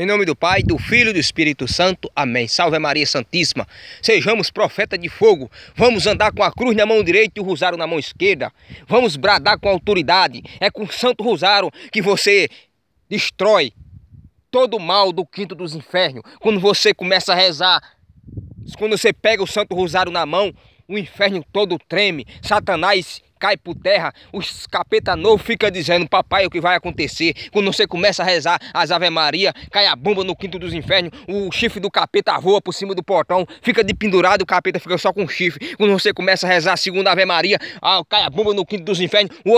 Em nome do Pai, do Filho e do Espírito Santo. Amém. Salve Maria Santíssima. Sejamos profeta de fogo. Vamos andar com a cruz na mão direita e o rosário na mão esquerda. Vamos bradar com autoridade. É com o Santo Rosário que você destrói todo o mal do quinto dos infernos. Quando você começa a rezar, quando você pega o Santo Rosário na mão, o inferno todo treme. Satanás cai por terra, os capeta novo fica dizendo: papai, o que vai acontecer? Quando você começa a rezar as Ave Maria, cai a bomba no quinto dos infernos, o chifre do capeta voa por cima do portão, fica de pendurado, o capeta fica só com o chifre. Quando você começa a rezar a segunda Ave Maria, cai a bomba no quinto dos infernos, o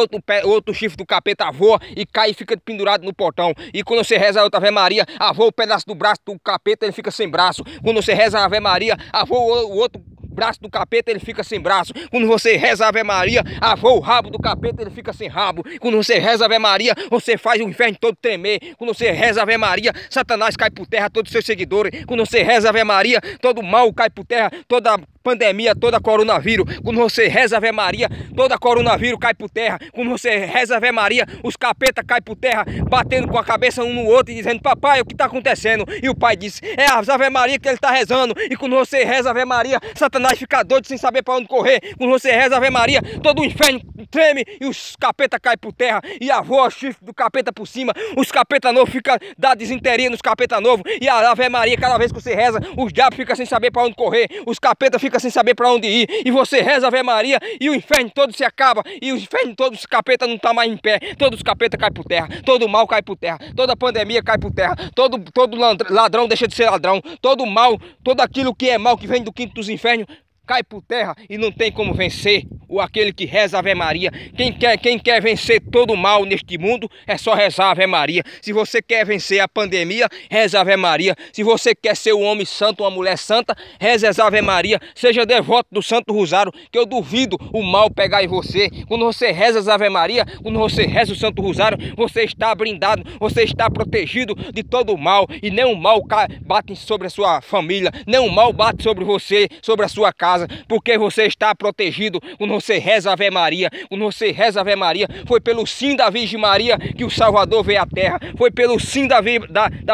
outro chifre do capeta voa e cai e fica pendurado no portão. E quando você reza a outra Ave Maria, voa o pedaço do braço do capeta, ele fica sem braço. Quando você reza a Ave Maria, voa o outro braço do capeta, ele fica sem braço. Quando você reza a Ave Maria, voa o rabo do capeta, ele fica sem rabo. Quando você reza a Ave Maria, você faz o inferno todo tremer. Quando você reza a Ave Maria, Satanás cai por terra, todos os seus seguidores. Quando você reza a Ave Maria, todo mal cai por terra, toda pandemia, toda coronavírus. Quando você reza a Ave Maria, toda coronavírus cai por terra. Quando você reza a Ave Maria, os capeta caem por terra, batendo com a cabeça um no outro e dizendo: papai, o que está acontecendo? E o pai diz: é a Ave Maria que ele está rezando. E quando você reza a Ave Maria, Satanás fica doido sem saber para onde correr. Quando você reza a Ave Maria, todo o inferno treme e os capeta caem por terra e voa o chifre do capeta por cima. Os capeta novos ficam da desinteria nos capeta novos. E a Ave Maria, cada vez que você reza, os diabos ficam sem saber para onde correr. Os capeta ficam sem saber para onde ir. E você reza a Ave Maria e o inferno todo se acaba. E o inferno todo, os capeta não tá mais em pé. Todos os capeta caem por terra. Todo mal cai por terra. Toda pandemia cai por terra. Todo ladrão deixa de ser ladrão. Todo mal, todo aquilo que é mal, que vem do quinto dos infernos, cai por terra e não tem como vencer aquele que reza a Ave Maria. Quem quer vencer todo o mal neste mundo é só rezar a Ave Maria. Se você quer vencer a pandemia, reza a Ave Maria. Se você quer ser um homem santo, uma mulher santa, reza a Ave Maria. Seja devoto do Santo Rosário, que eu duvido o mal pegar em você. Quando você reza a Ave Maria, quando você reza o Santo Rosário, você está blindado, você está protegido de todo o mal. E nenhum mal bate sobre a sua família, nenhum mal bate sobre você, sobre a sua casa, porque você está protegido. Quando você reza a Ave Maria, quando você reza a Ave Maria, foi pelo sim da Virgem Maria que o Salvador veio à terra. Foi pelo sim da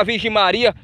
Virgem Maria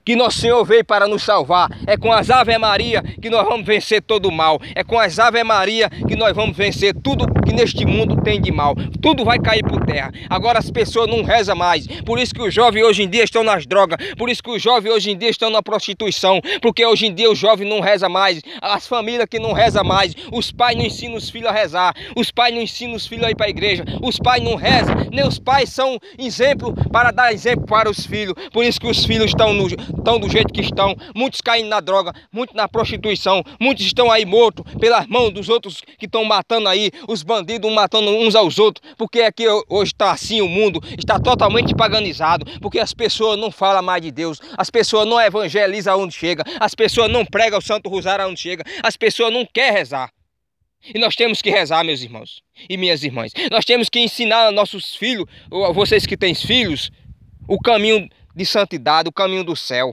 que Nosso Senhor veio para nos salvar. É com as Ave Maria que nós vamos vencer todo o mal. É com as Ave Maria que nós vamos vencer tudo que neste mundo tem de mal. Tudo vai cair por terra. Agora as pessoas não rezam mais. Por isso que os jovens hoje em dia estão nas drogas. Por isso que os jovens hoje em dia estão na prostituição. Porque hoje em dia os jovens não rezam mais. As famílias que não rezam mais. Os pais não ensinam os filhos a rezar. Os pais não ensinam os filhos a ir para a igreja. Os pais não rezam. Nem os pais são exemplo para dar exemplo para os filhos. Por isso que os filhos estão do jeito que estão. Muitos caem na droga, muitos na prostituição, muitos estão aí mortos pelas mãos dos outros que estão matando aí, os bandidos matando uns aos outros, porque aqui hoje está assim, o mundo está totalmente paganizado, porque as pessoas não falam mais de Deus, as pessoas não evangelizam onde chega, as pessoas não pregam o Santo Rosário onde chega, as pessoas não querem rezar. E nós temos que rezar, meus irmãos e minhas irmãs. Nós temos que ensinar aos nossos filhos, ou vocês que têm filhos, o caminho de santidade, o caminho do céu.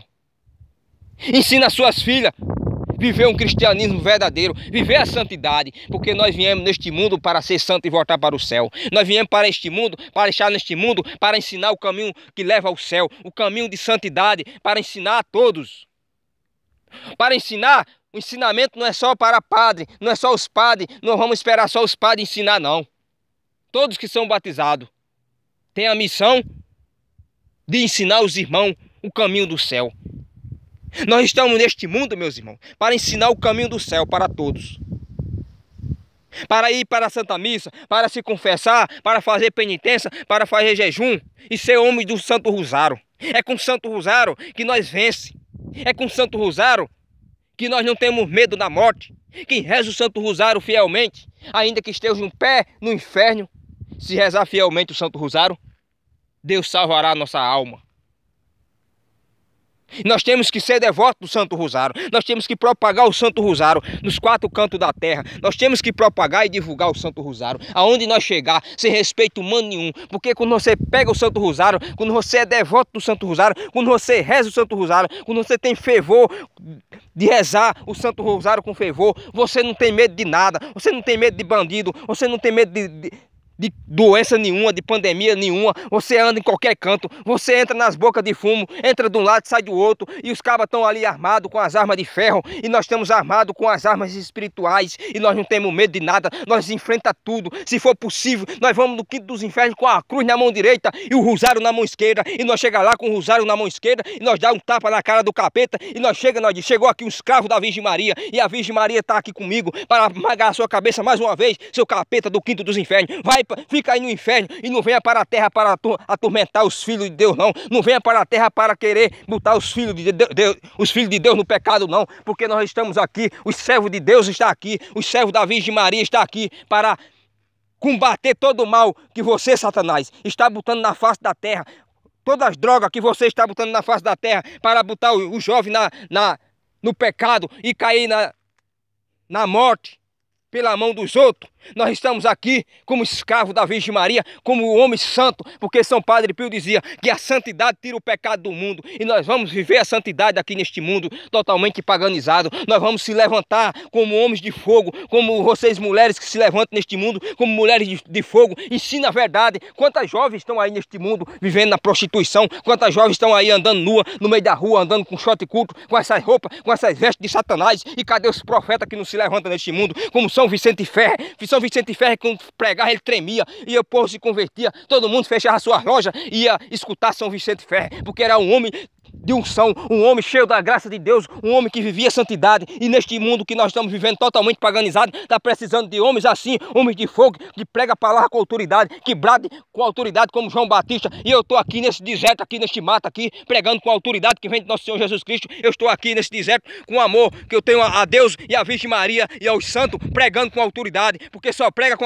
Ensina as suas filhas a viver um cristianismo verdadeiro, viver a santidade, porque nós viemos neste mundo para ser santo e voltar para o céu. Nós viemos para este mundo, para estar neste mundo, para ensinar o caminho que leva ao céu, o caminho de santidade, para ensinar a todos. Para ensinar, o ensinamento não é só para padre, não é só os padres, não vamos esperar só os padres ensinar, não. Todos que são batizados têm a missão de ensinar os irmãos o caminho do céu. Nós estamos neste mundo, meus irmãos, para ensinar o caminho do céu para todos. Para ir para a Santa Missa, para se confessar, para fazer penitência, para fazer jejum e ser homem do Santo Rosário. É com o Santo Rosário que nós vencemos. É com o Santo Rosário que nós não temos medo da morte. Quem reza o Santo Rosário fielmente, ainda que esteja um pé no inferno, se rezar fielmente o Santo Rosário, Deus salvará a nossa alma. Nós temos que ser devotos do Santo Rosário. Nós temos que propagar o Santo Rosário nos quatro cantos da terra. Nós temos que propagar e divulgar o Santo Rosário aonde nós chegar, sem respeito humano nenhum. Porque quando você pega o Santo Rosário, quando você é devoto do Santo Rosário, quando você reza o Santo Rosário, quando você tem fervor de rezar o Santo Rosário com fervor, você não tem medo de nada. Você não tem medo de bandido. Você não tem medo de doença nenhuma, de pandemia nenhuma. Você anda em qualquer canto, você entra nas bocas de fumo, entra de um lado, sai do outro, e os cabas estão ali armados com as armas de ferro, e nós estamos armados com as armas espirituais, e nós não temos medo de nada, nós enfrenta tudo. Se for possível, nós vamos no quinto dos infernos com a cruz na mão direita e o rosário na mão esquerda, e nós chega lá com o rosário na mão esquerda, e nós dá um tapa na cara do capeta, e nós diz, chegou aqui um escravo da Virgem Maria, e a Virgem Maria está aqui comigo para esmagar a sua cabeça mais uma vez, seu capeta do quinto dos infernos. Vai, fica aí no inferno e não venha para a terra para atormentar os filhos de Deus, não. Não venha para a terra para querer botar os filhos de Deus no pecado, não. Porque nós estamos aqui, os servos de Deus estão aqui, os servos da Virgem Maria estão aqui para combater todo o mal que você, Satanás, está botando na face da terra. Todas as drogas que você está botando na face da terra para botar o jovem no pecado e cair na morte pela mão dos outros. Nós estamos aqui como escravo da Virgem Maria, como homem santo, porque São Padre Pio dizia que a santidade tira o pecado do mundo, e nós vamos viver a santidade aqui neste mundo totalmente paganizado. Nós vamos se levantar como homens de fogo, como vocês mulheres que se levantam neste mundo, como mulheres de fogo. Ensina a verdade. Quantas jovens estão aí neste mundo vivendo na prostituição, quantas jovens estão aí andando nua no meio da rua, andando com short curto, com essas roupas, com essas vestes de Satanás, e cadê os profetas que não se levantam neste mundo, como São Vicente Ferre? São Vicente Ferre, quando pregava, ele tremia, e o povo se convertia, todo mundo fechava suas lojas e ia escutar São Vicente Ferre, porque era um homem de unção, um homem cheio da graça de Deus, um homem que vivia santidade. E neste mundo que nós estamos vivendo totalmente paganizado, está precisando de homens assim, homens de fogo, que prega a palavra com autoridade, que brade com autoridade como João Batista. E eu estou aqui nesse deserto, aqui neste mato aqui, pregando com a autoridade que vem de nosso Senhor Jesus Cristo. Eu estou aqui nesse deserto com o amor que eu tenho a Deus e a Virgem Maria e aos santos, pregando com autoridade, porque só prega com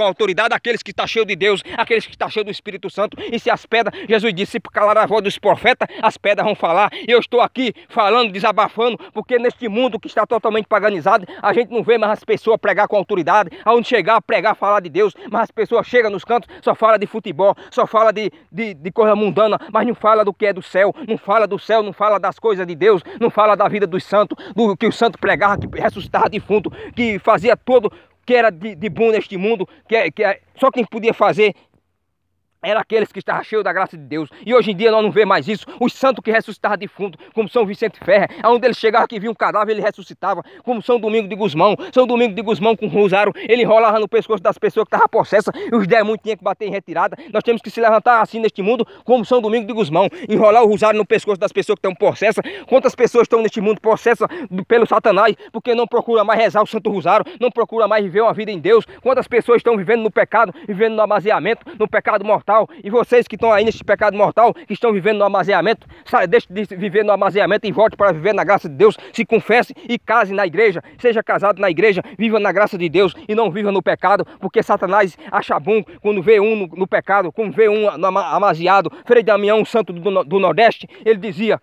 autoridade aqueles que estão cheios de Deus, aqueles que estão cheios do Espírito Santo. E se as pedras, Jesus disse, se calar a voz dos profetas, as pedras vão falar. Eu estou aqui falando, desabafando, porque neste mundo que está totalmente paganizado, a gente não vê mais as pessoas pregar com autoridade, aonde chegar, pregar, falar de Deus, mas as pessoas chegam nos cantos, só fala de futebol, só fala de coisa mundana, mas não fala do que é do céu, não fala do céu, não fala das coisas de Deus, não fala da vida dos santos, do que o santo pregava, que ressuscitava defunto, que fazia tudo que era de bom neste mundo, só quem podia fazer era aqueles que estavam cheios da graça de Deus. E hoje em dia nós não vemos mais isso. Os santos que ressuscitavam defunto, como São Vicente Ferre, aonde ele chegava que via um cadáver, ele ressuscitava, como São Domingo de Gusmão. São Domingo de Gusmão com o rosário, ele enrolava no pescoço das pessoas que estavam possessas, e os demônios tinham que bater em retirada. Nós temos que se levantar assim neste mundo, como São Domingo de Gusmão, enrolar o rosário no pescoço das pessoas que estão possessas. Quantas pessoas estão neste mundo possessas pelo Satanás, porque não procura mais rezar o Santo Rosário, não procura mais viver uma vida em Deus. Quantas pessoas estão vivendo no pecado, vivendo no amaziamento, no pecado mortal. E vocês que estão aí nesse pecado mortal, que estão vivendo no amaziamento, deixe de viver no amaziamento e volte para viver na graça de Deus. Se confesse e case na igreja, seja casado na igreja, viva na graça de Deus e não viva no pecado, porque Satanás acha bom quando vê um no pecado, quando vê um no amaziado. Frei Damião, um santo do Nordeste, ele dizia: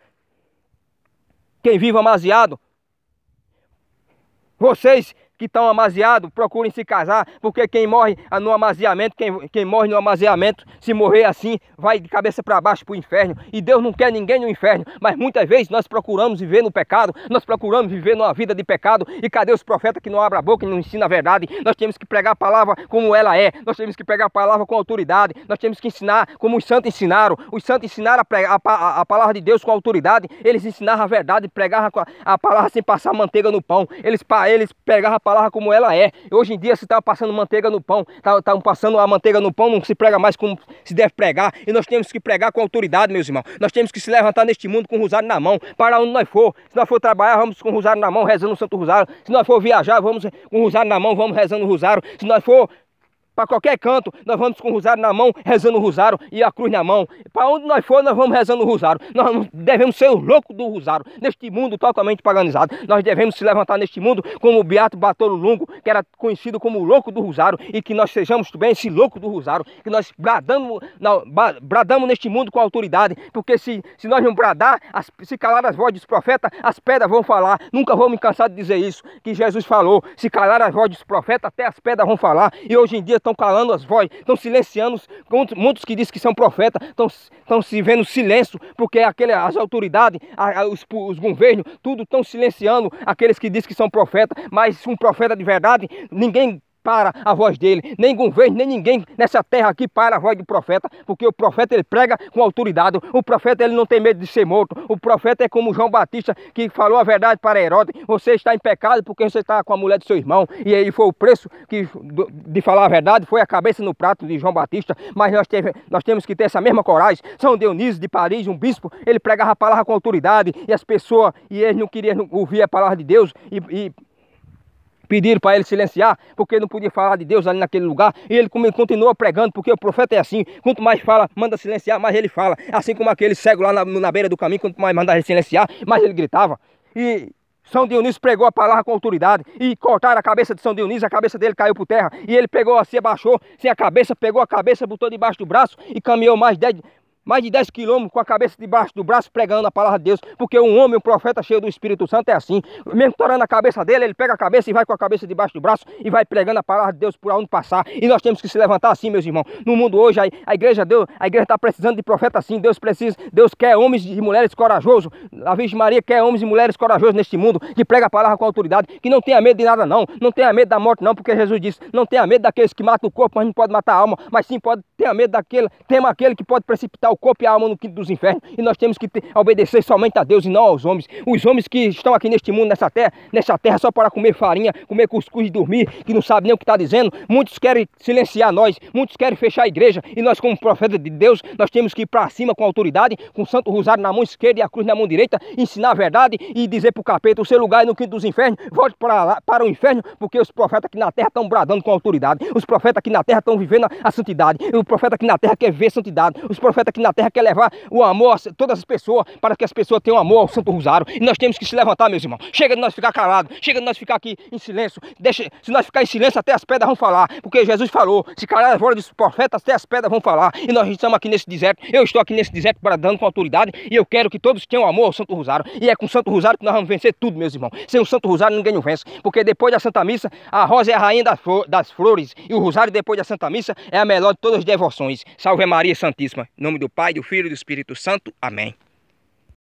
quem vive amaziado, vocês que estão amaziados, procurem se casar, porque quem morre no amaziamento, quem morre no amaziamento, se morrer assim, vai de cabeça para baixo para o inferno. E Deus não quer ninguém no inferno, mas muitas vezes nós procuramos viver no pecado, nós procuramos viver numa vida de pecado. E cadê os profetas que não abrem a boca e não ensinam a verdade? Nós temos que pregar a palavra como ela é, nós temos que pregar a palavra com autoridade, nós temos que ensinar como os santos ensinaram. Os santos ensinaram a pregar a palavra de Deus com autoridade, eles ensinaram a verdade, pregaram a palavra sem passar manteiga no pão, eles pregaram a palavra como ela é. Hoje em dia se está passando manteiga no pão, estão passando a manteiga no pão, não se prega mais como se deve pregar. E nós temos que pregar com autoridade, meus irmãos. Nós temos que se levantar neste mundo com o rosário na mão, para onde nós for. Se nós for trabalhar, vamos com o rosário na mão, rezando o Santo Rosário. Se nós for viajar, vamos com o rosário na mão, vamos rezando o rosário. Se nós for para qualquer canto, nós vamos com o rosário na mão, rezando o rosário e a cruz na mão. Para onde nós for, nós vamos rezando o rosário. Nós não devemos ser os loucos do rosário, neste mundo totalmente paganizado. Nós devemos se levantar neste mundo como o Beato Bartolo Longo, que era conhecido como o louco do rosário, e que nós sejamos também esse louco do rosário, que nós bradamos neste mundo com autoridade, porque se nós não bradar, se calar as vozes dos profetas, as pedras vão falar. Nunca vou me cansar de dizer isso, que Jesus falou: se calar as vozes dos profetas, até as pedras vão falar. E hoje em dia estão calando as vozes, estão silenciando. Muitos que dizem que são profetas estão se vendo silêncio, porque as autoridades, os governos, tudo estão silenciando aqueles que dizem que são profetas. Mas um profeta de verdade, ninguém para a voz dele. Nem governo, nem ninguém nessa terra aqui para a voz do profeta, porque o profeta ele prega com autoridade. O profeta ele não tem medo de ser morto. O profeta é como João Batista, que falou a verdade para Herodes: você está em pecado porque você está com a mulher do seu irmão. E aí foi o preço de falar a verdade, foi a cabeça no prato de João Batista. Mas nós temos que ter essa mesma coragem. São Dionísio de Paris, um bispo, ele pregava a palavra com autoridade, e as pessoas, e eles não queriam ouvir a palavra de Deus, e pediram para ele silenciar, porque ele não podia falar de Deus ali naquele lugar. E ele continuou pregando, porque o profeta é assim: quanto mais fala, manda silenciar, mais ele fala. Assim como aquele cego lá na beira do caminho, quanto mais manda ele silenciar, mais ele gritava. E São Dionísio pregou a palavra com autoridade, e cortaram a cabeça de São Dionísio, a cabeça dele caiu por terra, e ele pegou assim, abaixou sem a cabeça, pegou a cabeça, botou debaixo do braço e caminhou mais de 10 quilômetros com a cabeça debaixo do braço, pregando a palavra de Deus. Porque um homem, um profeta cheio do Espírito Santo é assim: mesmo torando a cabeça dele, ele pega a cabeça e vai com a cabeça debaixo do braço e vai pregando a palavra de Deus por onde passar. E nós temos que se levantar assim, meus irmãos. No mundo hoje, a igreja está precisando de profeta assim. Deus quer homens e mulheres corajosos. A Virgem Maria quer homens e mulheres corajosos neste mundo, que prega a palavra com autoridade, que não tenha medo de nada não tenha medo da morte não, porque Jesus disse: não tenha medo daqueles que matam o corpo, mas não pode matar a alma, mas sim tenha medo tema aquele que pode precipitar o corpo e a alma no quinto dos infernos. E nós temos que obedecer somente a Deus e não aos homens. Os homens que estão aqui neste mundo, nessa terra só para comer farinha, comer cuscuz e dormir, que não sabem nem o que está dizendo. Muitos querem silenciar nós, muitos querem fechar a igreja, e nós, como profeta de Deus, nós temos que ir para cima com autoridade, com o Santo Rosário na mão esquerda e a cruz na mão direita, ensinar a verdade e dizer para o capeta: o seu lugar é no quinto dos infernos, volte para o inferno, porque os profetas aqui na terra estão bradando com autoridade. Os profetas aqui na terra estão vivendo a santidade. O profeta aqui na terra quer ver santidade. Os profetas aqui na terra querem levar o amor a todas as pessoas, para que as pessoas tenham amor ao Santo Rosário. E nós temos que se levantar, meus irmãos. Chega de nós ficar calados, chega de nós ficar aqui em silêncio. Se nós ficar em silêncio, até as pedras vão falar, porque Jesus falou: se calar a voz dos profetas, até as pedras vão falar. E nós estamos aqui nesse deserto. Eu estou aqui nesse deserto bradando com autoridade, e eu quero que todos tenham amor ao Santo Rosário. E é com o Santo Rosário que nós vamos vencer tudo, meus irmãos. Sem o Santo Rosário ninguém não vence, porque depois da Santa Missa, a rosa é a rainha das flores, e o Rosário depois da Santa Missa é a melhor de todas as devoções. Salve Maria Santíssima. Em nome do Pai, do Filho e do Espírito Santo. Amém.